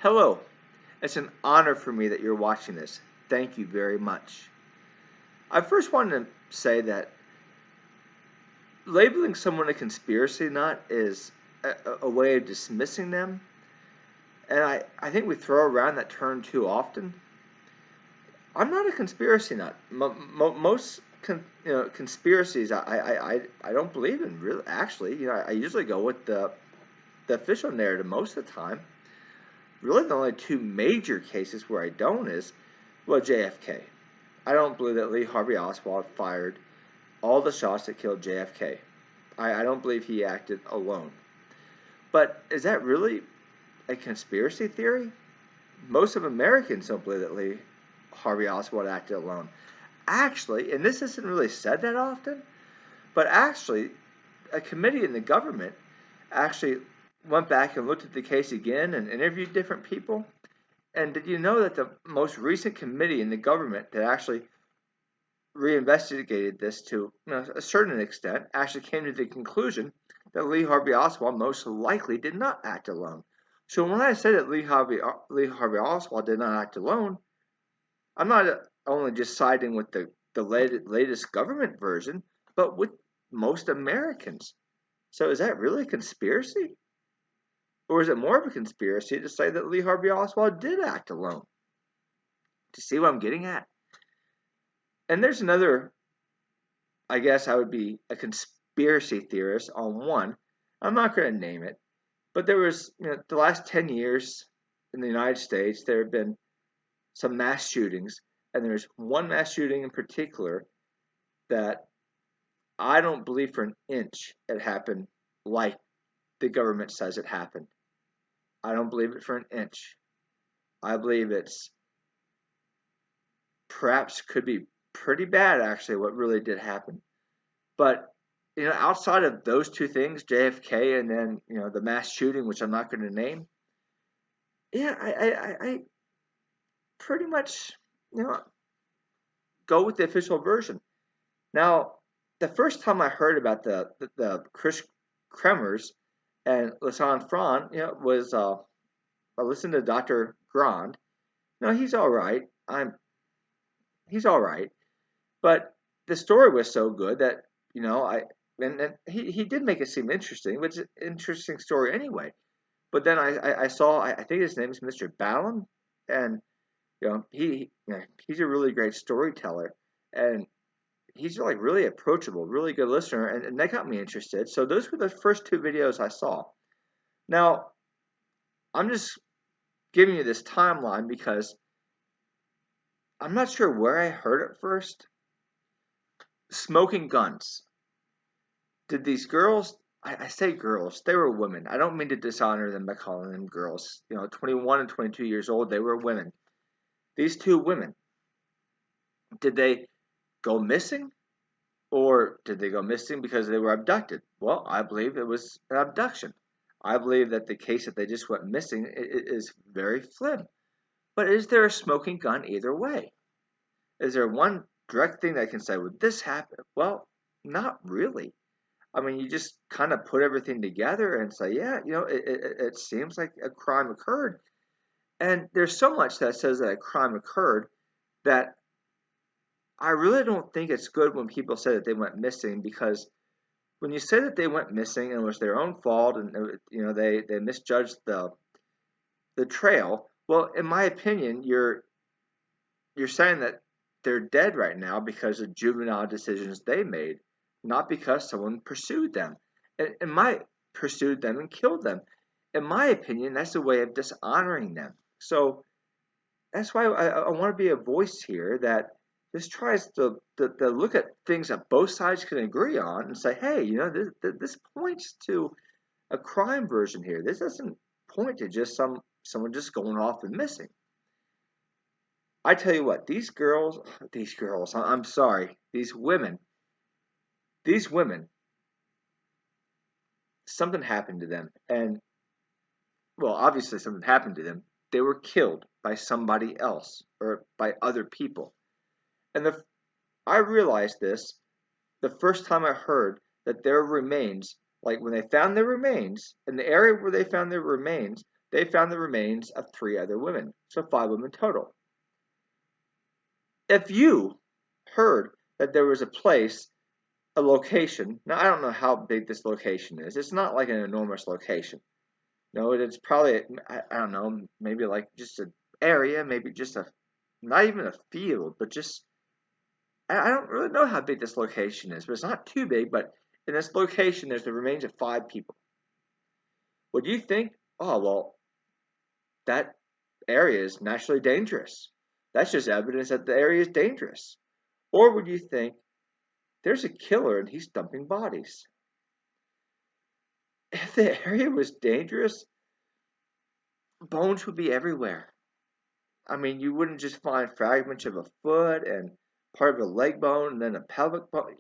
Hello, it's an honor for me that you're watching this. Thank you very much. I first wanted to say that labeling someone a conspiracy nut is a way of dismissing them, and I think we throw around that term too often. I'm not a conspiracy nut. Most conspiracies I don't believe in, really. Actually, I usually go with the official narrative most of the time. Really, the only two major cases where I don't is, well, JFK. I don't believe that Lee Harvey Oswald fired all the shots that killed JFK. I don't believe he acted alone. But is that really a conspiracy theory? Most of Americans don't believe that Lee Harvey Oswald acted alone. Actually, and this isn't really said that often, but actually, a committee in the government actually went back and looked at the case again and interviewed different people. And did you know that the most recent committee in the government that actually reinvestigated this to a certain extent actually came to the conclusion that Lee Harvey Oswald most likely did not act alone? So when I say that Lee Harvey Oswald did not act alone, I'm not only just siding with the latest government version, but with most Americans. So is that really a conspiracy? Or is it more of a conspiracy to say that Lee Harvey Oswald did act alone? Do you see what I'm getting at? And there's another, I guess I would be a conspiracy theorist on one. I'm not going to name it, but there was, the last 10 years in the United States, there have been some mass shootings, and there's one mass shooting in particular that I don't believe for an inch it happened like the government says it happened. I don't believe it for an inch. I believe it's perhaps could be pretty bad, actually, what really did happen. But outside of those two things, JFK and then the mass shooting, which I'm not going to name, yeah, I pretty much go with the official version. Now, the first time I heard about the Kremmers and Lisanne Fron, was I listened to Dr. Grand. No, he's all right. He's all right, but the story was so good that and he did make it seem interesting, but it's an interesting story anyway. But then I saw, I think his name is Mr. Ballin, and he's a really great storyteller, and he's like really approachable, really good listener, and that got me interested. So those were the first two videos I saw. Now, I'm just giving you this timeline because I'm not sure where I heard it first. Smoking guns. Did these girls, I say girls, they were women. I don't mean to dishonor them by calling them girls. 21 and 22 years old, they were women. These two women, did they go missing? Or did they go missing because they were abducted? Well, I believe it was an abduction. I believe that the case that they just went missing is very slim. But is there a smoking gun either way? Is there one direct thing that can say, would this happen? Well, not really. I mean, you just kind of put everything together and say, yeah, it seems like a crime occurred. And there's so much that says that a crime occurred that I really don't think it's good when people say that they went missing, because when you say that they went missing and it was their own fault and they misjudged the trail, well, in my opinion, you're saying that they're dead right now because of juvenile decisions they made, not because someone pursued them. Pursued them and killed them. In my opinion, that's a way of dishonoring them. So that's why I want to be a voice here that just tries to look at things that both sides can agree on and say, hey, this points to a crime version here. This doesn't point to just someone just going off and missing. I tell you what, these girls, I'm sorry, these women, something happened to them. And, well, obviously something happened to them. They were killed by somebody else or by other people. And I realized this the first time I heard that their remains, like when they found their remains, in the area where they found their remains, they found the remains of 3 other women, so 5 women total. If you heard that there was a place, a location, now I don't know how big this location is. It's not like an enormous location. No, it's probably, I don't know, maybe like just an area, maybe just not even a field, but just, I don't really know how big this location is, but it's not too big. But in this location, there's the remains of 5 people. Would you think, oh, well, that area is naturally dangerous? That's just evidence that the area is dangerous. Or would you think there's a killer and he's dumping bodies? If the area was dangerous, bones would be everywhere. I mean, you wouldn't just find fragments of a foot and part of a leg bone and then a pelvic bone.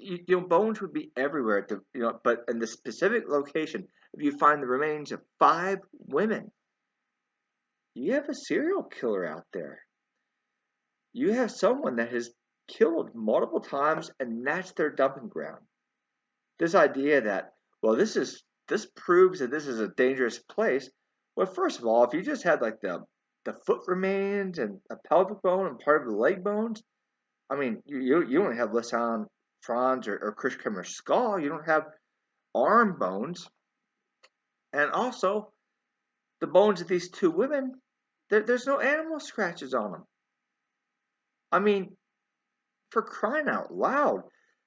Bones would be everywhere at but in the specific location, if you find the remains of 5 women, you have a serial killer out there. You have someone that has killed multiple times and that's their dumping ground. This idea that, well, this proves that this is a dangerous place. Well, first of all, if you just had like the foot remains and a pelvic bone and part of the leg bones, I mean, you don't have Lisanne, Fron's or Kris Kremmers' skull. You don't have arm bones, and also the bones of these 2 women. There's no animal scratches on them. I mean, for crying out loud,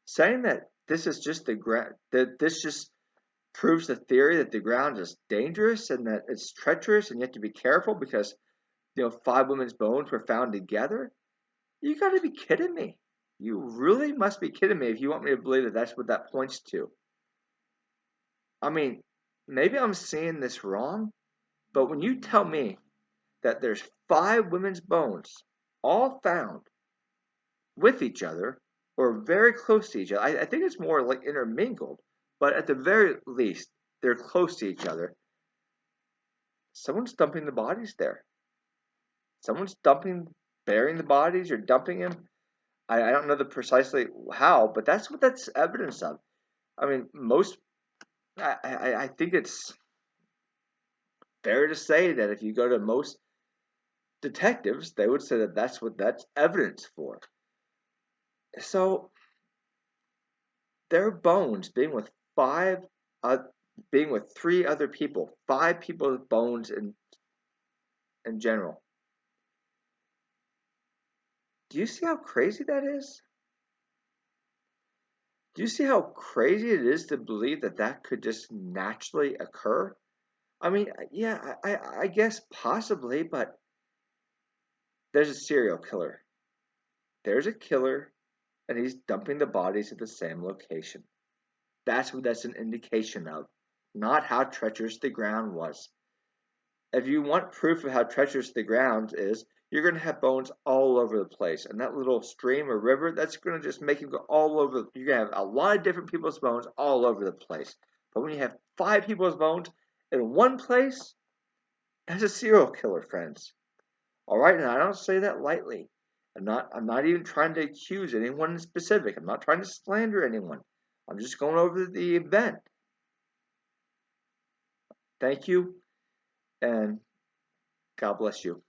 saying that this is just the ground, that this just proves the theory that the ground is dangerous and that it's treacherous and you have to be careful because 5 women's bones were found together. You got to be kidding me. You really must be kidding me if you want me to believe that that's what that points to. I mean, maybe I'm seeing this wrong, but when you tell me that there's 5 women's bones all found with each other or very close to each other, I think it's more like intermingled, but at the very least, they're close to each other. Someone's dumping the bodies there. Someone's burying the bodies or dumping them. I don't know the precisely how, but that's what that's evidence of. I mean, I think it's fair to say that if you go to most detectives, they would say that that's what that's evidence for. So their bones uh, being with 3 other people, 5 people's bones in general. Do you see how crazy that is? Do you see how crazy it is to believe that that could just naturally occur? I mean, yeah, I guess possibly, but there's a serial killer. There's a killer, and he's dumping the bodies at the same location. That's what that's an indication of, not how treacherous the ground was. If you want proof of how treacherous the ground is, you're going to have bones all over the place. And that little stream or river, that's going to just make you go all over. You're going to have a lot of different people's bones all over the place. But when you have 5 people's bones in one place, that's a serial killer, friends. All right, and I don't say that lightly. I'm not even trying to accuse anyone in specific. I'm not trying to slander anyone. I'm just going over the event. Thank you, and God bless you.